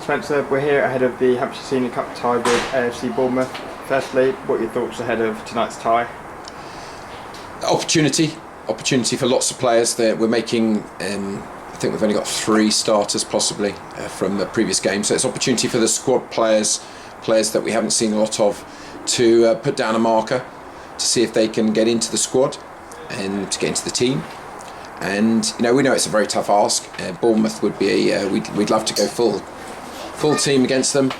Spencer, we're here ahead of the Hampshire Senior Cup tie with AFC Bournemouth. Firstly, what are your thoughts ahead of tonight's tie? Opportunity for lots of players. We're making, I think we've only got 3 starters possibly from the previous game. So it's opportunity for the squad players that we haven't seen a lot of, to put down a marker to see if they can get into the squad and to get into the team. And we know it's a very tough ask. Bournemouth would be we'd love to go full team against them,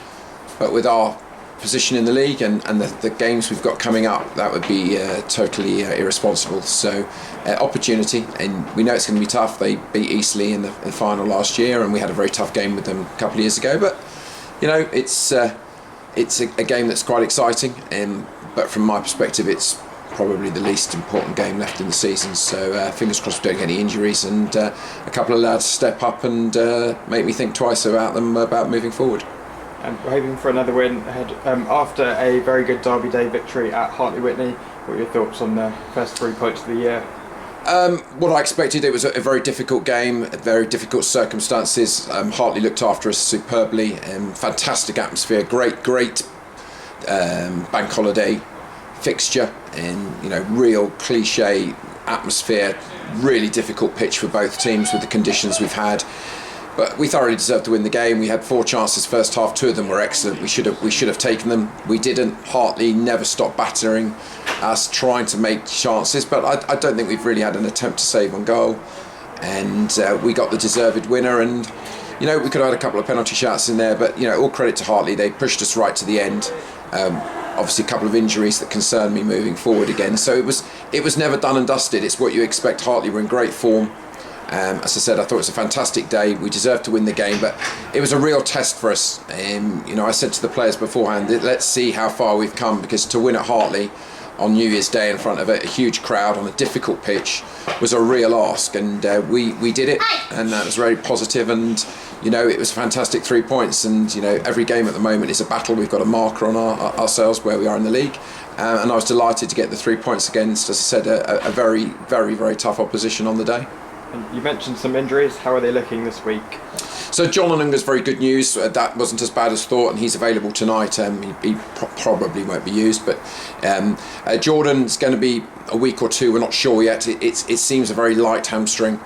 but with our position in the league and the games we've got coming up, that would be totally irresponsible. So opportunity, and we know it's going to be tough. They beat Eastleigh in the final last year, and we had a very tough game with them a couple of years ago. But it's a game that's quite exciting, but from my perspective, it's probably the least important game left in the season. So fingers crossed we don't get any injuries, and a couple of lads step up and make me think twice about moving forward. And we're hoping for another win ahead after a very good Derby Day victory at Hartley-Whitney. What are your thoughts on the first 3 points of the year? What I expected, it was a very difficult game, very difficult circumstances. Hartley looked after us superbly, fantastic atmosphere, great bank holiday fixture, and real cliche atmosphere, really difficult pitch for both teams with the conditions we've had. But we thoroughly deserved to win the game. We had 4 chances first half, 2 of them were excellent. We should have taken them. We didn't. Hartley never stopped battering us, trying to make chances, but I don't think we've really had an attempt to save on goal. And we got the deserved winner, and we could have had a couple of penalty shots in there, but all credit to Hartley. They pushed us right to the end. Obviously a couple of injuries that concern me moving forward again. So it was never done and dusted. It's what you expect. Hartley were in great form. As I said, I thought it was a fantastic day. We deserved to win the game, but it was a real test for us. I said to the players beforehand, let's see how far we've come, because to win at Hartley on New Year's Day in front of a huge crowd on a difficult pitch was a real ask, and we did it, and that was very positive. And it was a fantastic 3 points, and every game at the moment is a battle. We've got a marker on ourselves where we are in the league, and I was delighted to get the 3 points against, as I said, a very, very, very tough opposition on the day. You mentioned some injuries. How are they looking this week? So John Onunga's very good news. That wasn't as bad as thought, and he's available tonight. He probably won't be used, but Jordan's going to be a week or 2. We're not sure yet. It seems a very light hamstring,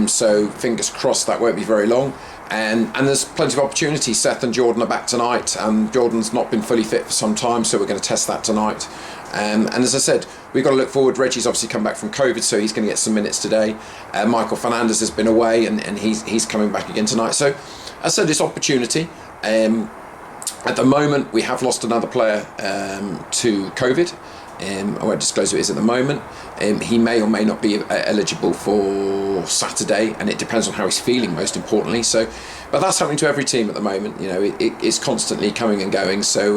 so fingers crossed that won't be very long. And there's plenty of opportunity. Seth and Jordan are back tonight. Jordan's not been fully fit for some time, so we're going to test that tonight. And as I said, we've got to look forward. Reggie's obviously come back from COVID, so he's going to get some minutes today. Michael Fernandez has been away, and he's coming back again tonight. So as I said, this opportunity. At the moment, we have lost another player to COVID. I won't disclose who it is at the moment. He may or may not be eligible for Saturday, and it depends on how he's feeling, most importantly. So, but that's happening to every team at the moment. It's constantly coming and going. So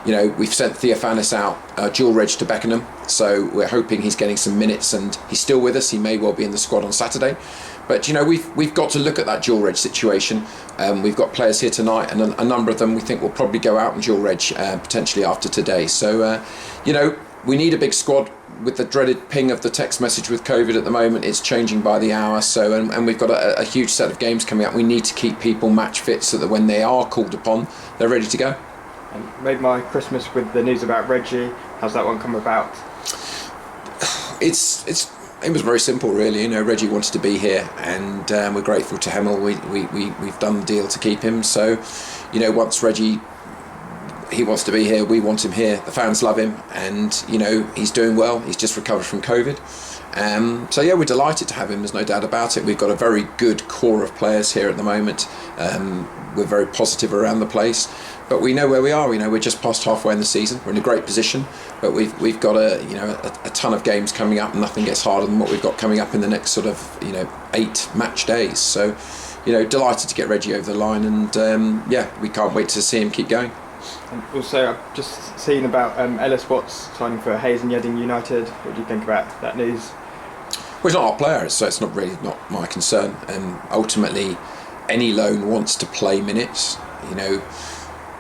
we've sent Theophanis out dual reg to Beckenham, so we're hoping he's getting some minutes, and he's still with us. He may well be in the squad on Saturday. But we've got to look at that dual reg situation. We've got players here tonight, and a number of them we think will probably go out and dual reg potentially after today. So we need a big squad. With the dreaded ping of the text message with COVID at the moment, it's changing by the hour. So and we've got a huge set of games coming up. We need to keep people match fit so that when they are called upon, they're ready to go. And made my Christmas with the news about Reggie. How's that one come about? It was very simple, really. Reggie wanted to be here, and we're grateful to Hemel. We've done the deal to keep him. So, once Reggie, he wants to be here, we want him here. The fans love him, and he's doing well. He's just recovered from COVID. So yeah, we're delighted to have him. There's no doubt about it. We've got a very good core of players here at the moment. We're very positive around the place, but we know where we are. We're just past halfway in the season. We're in a great position, but we've got a ton of games coming up, and nothing gets harder than what we've got coming up in the next sort of 8 match days. So delighted to get Reggie over the line, and we can't wait to see him keep going. And also, I've just seen about Ellis Watts signing for Hayes and Yeading United. What do you think about that news? Well, he's not our player, so it's not my concern. Ultimately, any loan wants to play minutes.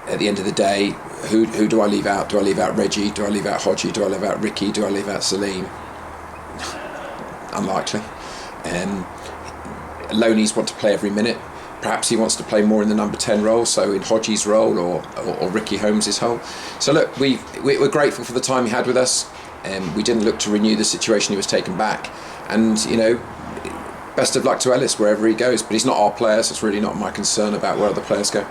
At the end of the day, who do I leave out? Do I leave out Reggie? Do I leave out Hodgie? Do I leave out Ricky? Do I leave out Salim? Unlikely. Loanies want to play every minute. perhaps he wants to play more in the number 10 role, so in Hodgie's role or Ricky Holmes' role. So look, we're grateful for the time he had with us. We didn't look to renew the situation he was taken back, and best of luck to Ellis wherever he goes. But he's not our player, so it's really not my concern about where other players go.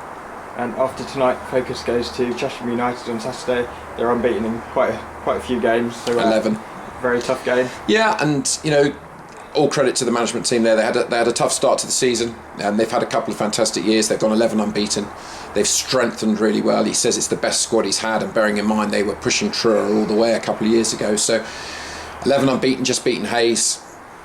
And after tonight, focus goes to Cheshire United on Saturday. They're unbeaten in quite a few games. So 11. Very tough game. Yeah, and all credit to the management team there. They had a tough start to the season, and they've had a couple of fantastic years. They've gone 11 unbeaten. They've strengthened really well. He says it's the best squad he's had, and bearing in mind they were pushing Truro all the way a couple of years ago. So 11 unbeaten, just beaten Hayes.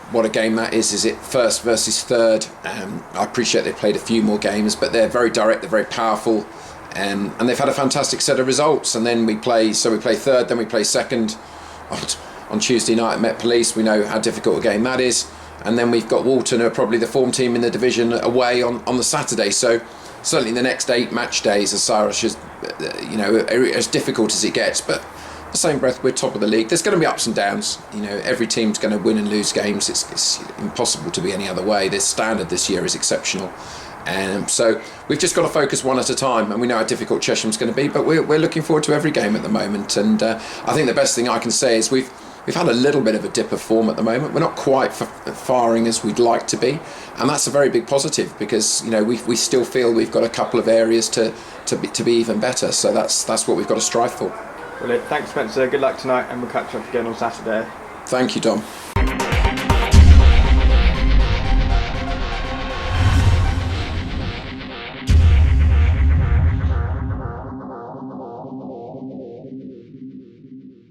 What a game that is. Is it first versus third? I appreciate they've played a few more games, but they're very direct, they're very powerful, and they've had a fantastic set of results. And then we play third, then we play second on Tuesday night at Met Police. We know how difficult a game that is. And then we've got Walton, who are probably the form team in the division, away on the Saturday. So certainly the next 8 match days, as Cyrus is, as difficult as it gets. But the same breath, we're top of the league. There's going to be ups and downs. Every team's going to win and lose games. It's impossible to be any other way. The standard this year is exceptional. So we've just got to focus one at a time, and we know how difficult Chesham's going to be, but we're looking forward to every game at the moment. And I think the best thing I can say is we've had a little bit of a dip of form at the moment. We're not quite firing as we'd like to be, and that's a very big positive, because we still feel we've got a couple of areas to be even better. So that's what we've got to strive for. Brilliant. Thanks, Spencer. Good luck tonight, and we'll catch up again on Saturday. Thank you, Dom.